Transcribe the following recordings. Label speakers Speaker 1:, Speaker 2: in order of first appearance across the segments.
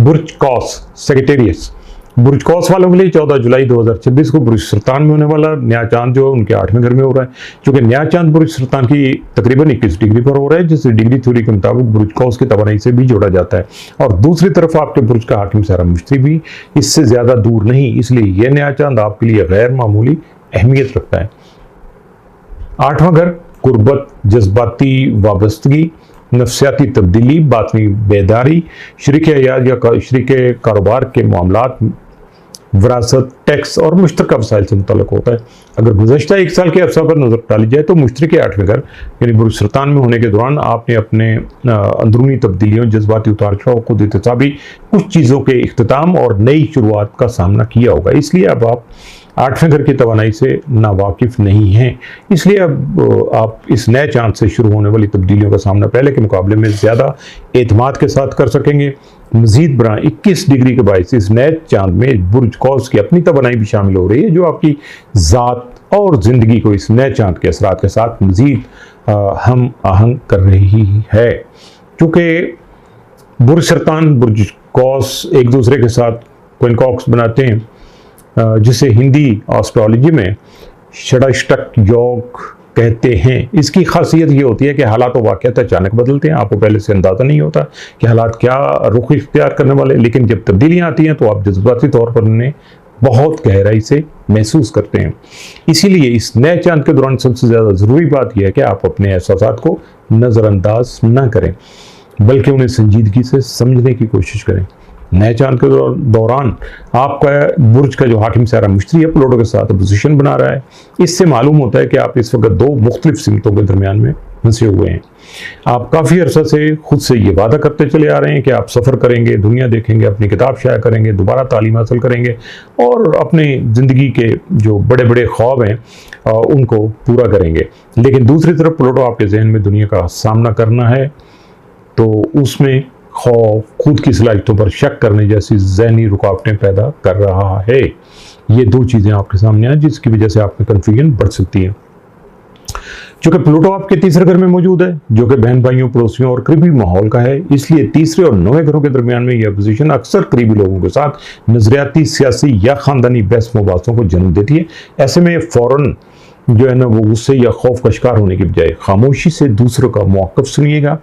Speaker 1: बुर्ज कौस सेक्रेटेरियस। बुर्ज कौस वालों के लिए 14 जुलाई 2026 को बुर्ज सरतान में होने वाला नया चांद जो उनके 8वें घर में हो रहा है, क्योंकि नया चांद बुर्ज सरतान की तकरीबन 21 डिग्री पर हो रहा है, जिससे डिग्री थ्योरी के मुताबिक बुर्ज कौस की तवानाई से भी जोड़ा जाता है। और दूसरी तरफ आपके बुर्ज का हाकिम सारा मुश्तरी भी इससे ज्यादा दूर नहीं, इसलिए यह नया चांद आपके लिए गैर मामूली अहमियत रखता है। 8वां घर गुर्बत, जज्बाती वाबस्तगी, नफ्सियाती तब्दीली, बातनी बेदारी, शरीक हयात या शरीक कारोबार के मामलात, विरासत, टैक्स और मुश्तरका वसाइल से मुतल्लक होता है। अगर गुज़श्ता 1 साल के अरसा पर नजर डाली जाए तो मुश्तरक 8वें घर यानी बुर्ज सरतान में होने के दौरान आपने अपने अंदरूनी तब्दीलियों, जज्बाती उतार चढ़ाव, खुद एहतसाबी कुछ चीज़ों के इख्तिताम और नई शुरुआत का सामना किया होगा। इसलिए अब आप 8वें घर की तवानाई से नावाकिफ नहीं हैं, इसलिए अब आप इस नए चांद से शुरू होने वाली तब्दीलियों का सामना पहले के मुकाबले में ज़्यादा एतमाद के साथ कर सकेंगे। मजीद बरा 21 डिग्री के बायस इस नए चांद में बुर्ज कौस की अपनी तवानाई भी शामिल हो रही है, जो आपकी ज़ात और ज़िंदगी को इस नए चांद के असरात के साथ मजीद हम आहंग कर रही है। चूँकि बुर्ज सरतान, बुर्ज कौस एक दूसरे के साथ क्विनकॉक्स बनाते हैं, जिसे हिंदी एस्ट्रोलॉजी में षडाष्टक योग कहते हैं। इसकी खासियत ये होती है कि हालात व वाक़यात अचानक बदलते हैं, आपको पहले से अंदाज़ा नहीं होता कि हालात क्या रुख इख्तियार करने वाले, लेकिन जब तब्दीलियाँ आती हैं तो आप जज्बाती तौर पर उन्हें बहुत गहराई से महसूस करते हैं। इसीलिए इस नए चांद के दौरान सबसे ज़्यादा ज़रूरी बात यह है कि आप अपने एहसासात को नज़रअंदाज न करें, बल्कि उन्हें संजीदगी से समझने की कोशिश करें। नए चांद के दौरान आपका बुर्ज का जो हाकिम सारा मुश्तरी है प्लूटो के साथ पोजीशन बना रहा है। इससे मालूम होता है कि आप इस वक्त 2 मुख्तलिफ सिमतों के दरमियान में फंसे हुए हैं। आप काफ़ी अरसा से खुद से ये वादा करते चले आ रहे हैं कि आप सफ़र करेंगे, दुनिया देखेंगे, अपनी किताब शाया करेंगे, दोबारा तालीम हासिल करेंगे और अपने ज़िंदगी के जो बड़े बड़े ख्वाब हैं उनको पूरा करेंगे। लेकिन दूसरी तरफ प्लूटो आपके जहन में दुनिया का सामना करना है, तो उसमें खौफ, खुद की सलाहियतों पर शक करने जैसी ज़हनी रुकावटें पैदा कर रहा है। ये 2 चीज़ें आपके सामने हैं जिसकी वजह से आप में कन्फ्यूजन बढ़ सकती है। चूँकि प्लूटो आपके तीसरे घर में मौजूद है, जो कि बहन भाइयों, पड़ोसियों और करीबी माहौल का है, इसलिए तीसरे और 9वें घरों के दरमियान में यह पोजीशन अक्सर करीबी लोगों के साथ नजरियाती, सियासी या ख़ानदानी बहस मुबासों को जन्म देती है। ऐसे में फ़ौरन जो है ना वो गुस्से या खौफ का शिकार होने की बजाय खामोशी से दूसरों का मौक़िफ़ सुनिएगा,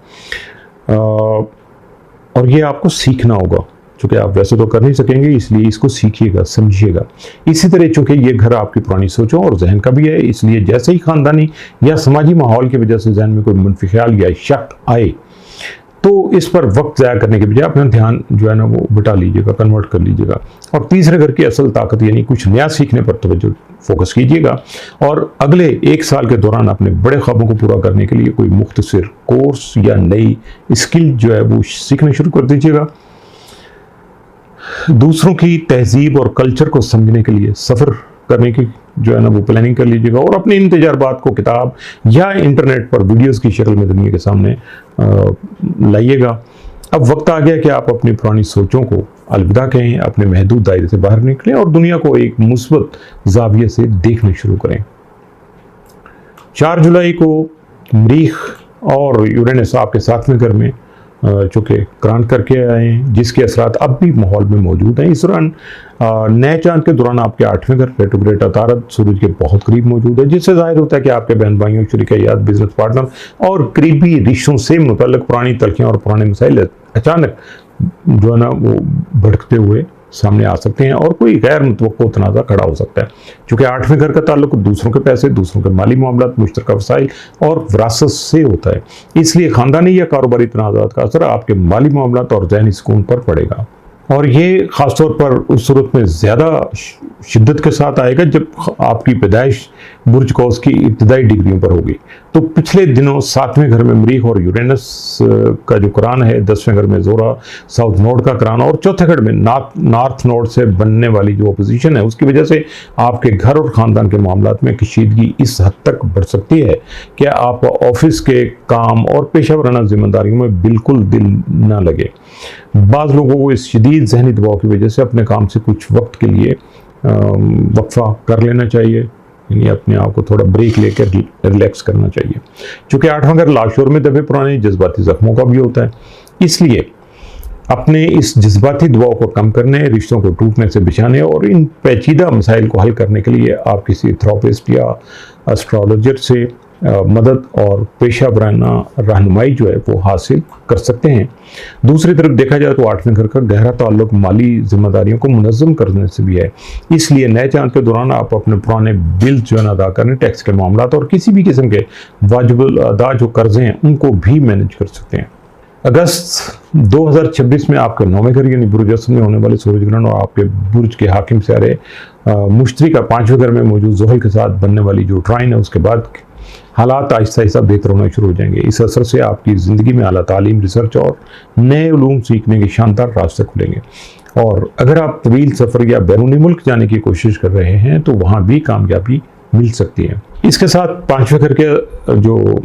Speaker 1: और ये आपको सीखना होगा। चूँकि आप वैसे तो कर नहीं सकेंगे, इसलिए इसको सीखिएगा, समझिएगा। इसी तरह चूँकि ये घर आपकी पुरानी सोचों और जहन का भी है, इसलिए जैसे ही ख़ानदानी या समाजी माहौल की वजह से जहन में कोई मनफी ख्याल या शक आए तो इस पर वक्त ज़ाया करने के बजाय अपना ध्यान जो है ना वो बटा लीजिएगा, कन्वर्ट कर लीजिएगा और तीसरे घर की असल ताकत यानी कुछ नया सीखने पर तवज्जो फोकस कीजिएगा। और अगले 1 साल के दौरान अपने बड़े ख्वाबों को पूरा करने के लिए कोई मुख्तसर कोर्स या नई स्किल जो है वो सीखना शुरू कर दीजिएगा। दूसरों की तहजीब और कल्चर को समझने के लिए सफ़र करने की जो है ना वो प्लानिंग कर लीजिएगा और अपने इन तजुर्बात को किताब या इंटरनेट पर वीडियोस की शक्ल में दुनिया के सामने लाइएगा। अब वक्त आ गया कि आप अपनी पुरानी सोचों को अलविदा कहें, अपने महदूद दायरे से बाहर निकलें और दुनिया को एक मुस्बत जाविये से देखना शुरू करें। 4 जुलाई को मरीख और यूरेनस आपके 7वें घर में चूँकि क्रांत करके आए हैं, जिसके असरात अब भी माहौल में मौजूद हैं। इस दौरान नए चांद के दौरान आपके 8वें घर रेट्रोग्रेड अतारद सूरज के बहुत करीब मौजूद है, जिससे जाहिर होता है कि आपके बहन भाइयों, शरीक हयात, बिजनेस पार्टनर और करीबी रिश्तों से मुतल्लिक पुरानी तलखियाँ और पुराने मसाइल अचानक जो है ना वो भड़कते हुए सामने आ सकते हैं और कोई गैर मुतवक्को तनाज़ा खड़ा हो सकता है। चूँकि 8वें घर का ताल्लुक दूसरों के पैसे, दूसरों के माली मामलात, मुश्तरका वसाइल और विरासत से होता है, इसलिए ख़ानदानी या कारोबारी तनाज़ात का असर आपके माली मामलात और ज़हनी सुकून पर पड़ेगा। और ये ख़ासतौर पर उस सूरत में ज़्यादा शिद्दत के साथ आएगा जब आपकी पैदाइश बुर्ज कौस की इब्तदाई डिग्रियों पर होगी। तो पिछले दिनों 7वें घर में मरीख और यूरेनस का जो कुरान है, 10वें घर में जोरा साउथ नोड का कुरान और चौथे घर में नॉर्थ नोड से बनने वाली जो अपोजिशन है, उसकी वजह से आपके घर और ख़ानदान के मामलात में कशीदगी इस हद तक बढ़ सकती है कि आप ऑफिस के काम और पेशा वराना जिम्मेदारियों में बिल्कुल दिल न लगे। बाज़ लोगों को इस शदीद जहनी दबाव की वजह से अपने काम से कुछ वक्त के लिए वक्फा कर लेना चाहिए, यानी अपने आप को थोड़ा ब्रेक लेकर रिलैक्स करना चाहिए। चूँकि 8वां घर लाशोर में दबे पुराने जज्बाती ज़ख्मों का भी होता है, इसलिए अपने इस जज्बाती दबाव को कम करने, रिश्तों को टूटने से बचाने और इन पेचीदा मसाइल को हल करने के लिए आप किसी थेरेपिस्ट या एस्ट्रोलॉजर से मदद और पेशा वराना रहनुमाई जो है वो हासिल कर सकते हैं। दूसरी तरफ देखा जाए तो आठवें घर का गहरा ताल्लुक माली जिम्मेदारियों को मुनज़्ज़म करने से भी है, इसलिए नए चांद के दौरान आप अपने पुराने बिल जो है अदा करने, टैक्स के मामला और किसी भी किस्म के वाजिबुल अदा जो कर्जे हैं उनको भी मैनेज कर सकते हैं। अगस्त 2026 में आपके 9वें घर यानी बुर्ज असद में होने वाले सूरज ग्रहण और आपके बुर्ज के हाकिम सितारे मुश्तरी का 5वें घर में मौजूद ज़ुहल के साथ बनने वाली जो ट्राइन है उसके बाद हालात आहिस्ता आहिस्ता बेहतर होना शुरू हो जाएंगे। इस असर से आपकी ज़िंदगी में आला तालीम, रिसर्च और नए उलूम सीखने के शानदार रास्ते खुलेंगे। और अगर आप तवील सफ़र या बैरूनी मुल्क जाने की कोशिश कर रहे हैं तो वहाँ भी कामयाबी मिल सकती है। इसके साथ 5वें घर के जो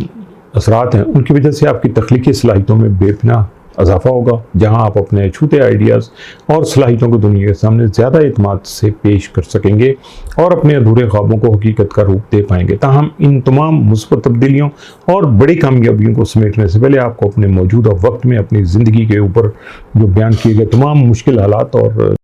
Speaker 1: असरात हैं उनकी वजह से आपकी तख्लीकी सलाहियतों में बेपनाह इजाफा होगा, जहां आप अपने छूते आइडियाज़ और सलाहियतों को दुनिया के सामने ज़्यादा एतमाद से पेश कर सकेंगे और अपने अधूरे ख्वाबों को हकीकत का रूप दे पाएंगे। ताहम इन तमाम मुस्बत तब्दीलियों और बड़ी कामयाबियों को समेटने से पहले आपको अपने मौजूदा वक्त में अपनी ज़िंदगी के ऊपर जो बयान किए गए तमाम मुश्किल हालात और